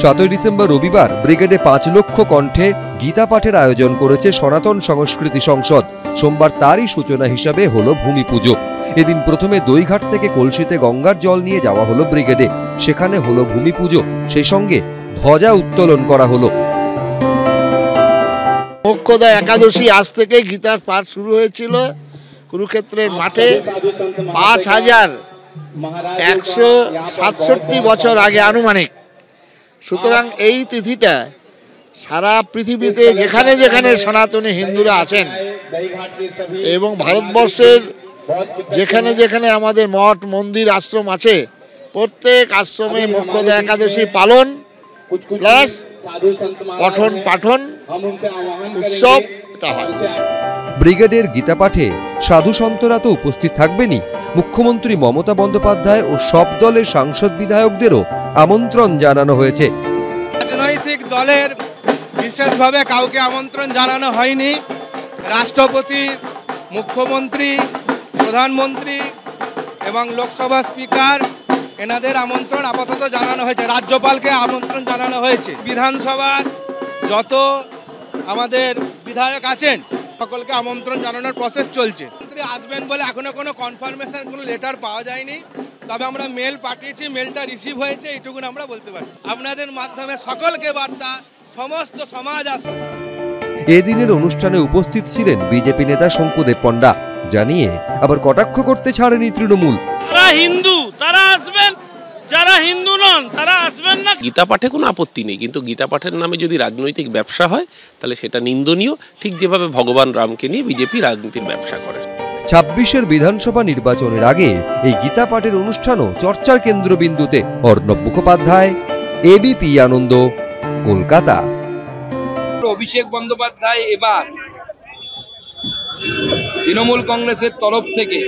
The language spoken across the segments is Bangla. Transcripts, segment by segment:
7 ডিসেম্বর রবিবার ব্রিগেডে 5 লক্ষ কণ্ঠে গীতা পাঠের আয়োজন করেছে সনাতন সংস্কৃতি সংসদ। সোমবার তারই সূচনা হিসাবে হলো ভূমি পুজো। এদিন প্রথমে দইঘাট থেকে কলসিতে গঙ্গার জল নিয়ে যাওয়া হলো ব্রিগেডে। সেখানে হলো ভূমি পুজো, সেই সঙ্গে ধ্বজা উত্তোলন করা হলো। মোক্ষদা একাদশী আজ থেকে গীতার পাঠ শুরু হয়েছিল কুরুক্ষেত্রের মাঠে 5167 বছর আগে আনুমানিক। সুতরাং এই তিথিটা সারা পৃথিবীতে যেখানে যেখানে সনাতনী হিন্দুরা আছেন এবং ভারতবর্ষের যেখানে যেখানে আমাদের মঠ মন্দির আশ্রম আছে, প্রত্যেক আশ্রমে মোক্ষদা একাদশী পালন প্লাস পঠন পাঠন উৎসব হয়। ব্রিগেডের গীতা পাঠে সাধু সন্তরা তো উপস্থিত থাকবেনই। মুখ্যমন্ত্রী মমতা বন্দ্যোপাধ্যায় ও সব দলের সাংসদ বিধায়কদেরও আমন্ত্রণ জানানো হয়েছে। রাজনৈতিক দলের বিশেষভাবে কাউকে আমন্ত্রণ জানানো হয়নি। রাষ্ট্রপতি, মুখ্যমন্ত্রী, প্রধানমন্ত্রী এবং লোকসভা স্পিকার এনাদের আমন্ত্রণ আপাতত জানানো হয়েছে। রাজ্যপালকে আমন্ত্রণ জানানো হয়েছে। বিধানসভার যত আমাদের বিধায়ক আছেন সকলকে আমন্ত্রণ জানানোর প্রসেস চলছে। মন্ত্রী আসবেন বলে এখনো কোনো কনফার্মেশন, কোনো লেটার পাওয়া যায়নি, তবে আমরা মেল পাঠিয়েছি, মেলটা রিসিভ হয়েছে, এইটুকুন আমরা বলতে পারি। আপনাদের মাধ্যমে সকলকে বার্তা, সমস্ত সমাজ আসুন। এদিনের অনুষ্ঠানে উপস্থিত ছিলেন বিজেপি নেতা শঙ্কুদেব পণ্ডা। জানিয়ে আবার কটাক্ষ করতে ছাড়েনি তৃণমূল। যারা হিন্দু তারা আসবেন, যারা হিন্দু নন তারা আসবেন না। গীতা পাঠে কোনো আপত্তি নেই, কিন্তু গীতা পাঠের নামে যদি রাজনৈতিক ব্যবসা হয় তাহলে সেটা নিন্দনীয়। ঠিক যেভাবে ভগবান রামকে নিয়ে বিজেপি রাজনীতির ব্যবসা করে। 26-এর বিধানসভা নির্বাচনের আগে এই গীতা পাঠের অনুষ্ঠানও চর্চার কেন্দ্রবিন্দুতে। অর্ণব মুখোপাধ্যায়, এবিপি আনন্দ, কলকাতা। অভিষেক বন্দ্যোপাধ্যায় এবার তৃণমূল কংগ্রেসের তরফ থেকে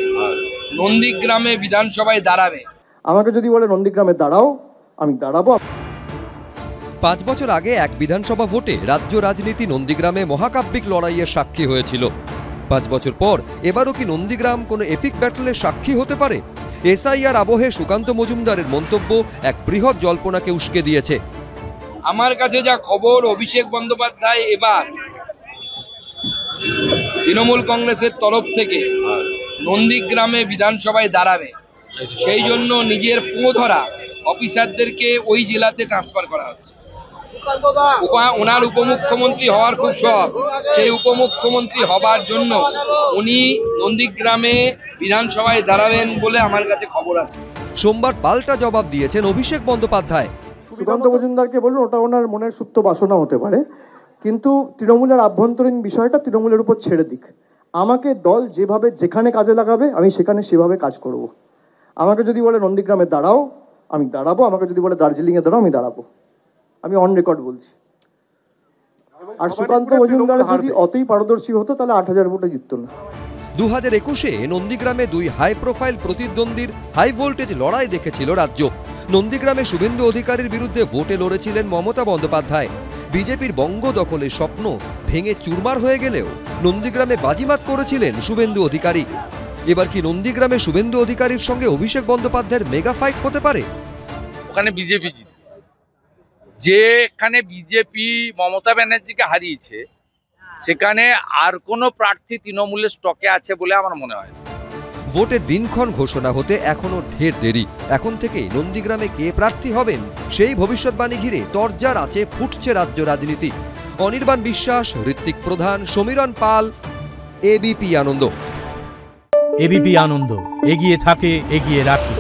নন্দীগ্রামে বিধানসভায় দাঁড়াবে। আমাকে যদি বলে নন্দীগ্রামে দাঁড়াও, আমি দাঁড়াবো। 5 বছর আগে এক বিধানসভা ভোটে রাজ্য রাজনীতি নন্দীগ্রামে মহাকাব্যিক লড়াইয়ের সাক্ষী হয়েছিল। 5 বছর পর এবারও কি নন্দীগ্রাম কোনো এপিক ব্যাটলের সাক্ষী হতে পারে? এসআইআর আবহে সুকান্ত মজুমদারের মন্তব্য এক বৃহৎ জল্পনাকে উস্কে দিয়েছে। আমার কাছে যা খবর, অভিষেক বন্দ্যোপাধ্যায় এবার তৃণমূল কংগ্রেসের তরফ থেকে নন্দীগ্রামে বিধানসভায় দাঁড়াবে। সেই জন্য নিজের পোঁধরা অফিসারদেরকে ওই জেলাতে ট্রান্সফার করা হচ্ছে। ওনার উপমুখ্যমন্ত্রী হওয়ার খুব শখ। সেই উপমুখ্যমন্ত্রী হবার জন্য উনি নন্দীগ্রামে বিধানসভায় দাঁড়াবেন বলে আমার কাছে খবর আছে। সোমবার পাল্টা জবাব দিয়েছেন অভিষেক বন্দ্যোপাধ্যায়। সুকান্ত মজুমদারকে বলুন ওটা ওনার মনের সুপ্ত বাসনা হতে পারে, কিন্তু তৃণমূলের আভ্যন্তরীণ বিষয়টা তৃণমূলের উপর ছেড়ে দিক। আমাকে দল যেভাবে যেখানে কাজে লাগাবে আমি সেখানে সেভাবে কাজ করব। আমাকে যদি বলে নন্দীগ্রামে দাঁড়াও, আমি দাঁড়াবো। আমাকে যদি বলে দার্জিলিংয়ে দাঁড়াও, আমি দাঁড়াবো। আমি অন রেকর্ড বলছি। আর সুকান্ত মজুমদার যদি অতই পারদর্শী হতো তাহলে 8000 ভোটে জিততো না। 2021-এ নন্দীগ্রামে 2 হাই প্রোফাইল প্রতিদ্বন্দ্বীর হাই ভোল্টেজ লড়াই দেখেছিল রাজ্য। নন্দীগ্রামে শুভেন্দু অধিকারীর বিরুদ্ধে ভোটে লড়েছিলেন মমতা বন্দ্যোপাধ্যায়। বিজেপির বঙ্গ দখলের স্বপ্ন ভেঙে চুরমার হয়ে গেলেও নন্দীগ্রামে বাজিমাত করেছিলেন শুভেন্দু অধিকারী। এবার কি নন্দীগ্রামে শুভেন্দু অধিকারীর সঙ্গে অভিষেক বন্দ্যোপাধ্যায়ের মেগা ফাইট হতে পারে? ওখানে বিজেপি জিত, যেখানে বিজেপি মমতা ব্যানার্জিকে হারিয়েছে সেখানে আর কোনো প্রার্থী তৃণমূলের স্টকে আছে বলে আমার মনে হয়। ভোটের দিনক্ষণ ঘোষণা হতে এখনো ঢের দেরি। এখন থেকেই নন্দীগ্রামে কে প্রার্থী হবেন সেই ভবিষ্যৎবাণী ঘিরে তরজার আছে ফুটছে রাজ্য রাজনীতি। অনির্বাণ বিশ্বাস, ঋত্বিক প্রধান, সমীরণ পাল, এবিপি আনন্দ। এবিপি আনন্দ, এগিয়ে থাকে, এগিয়ে রাখে।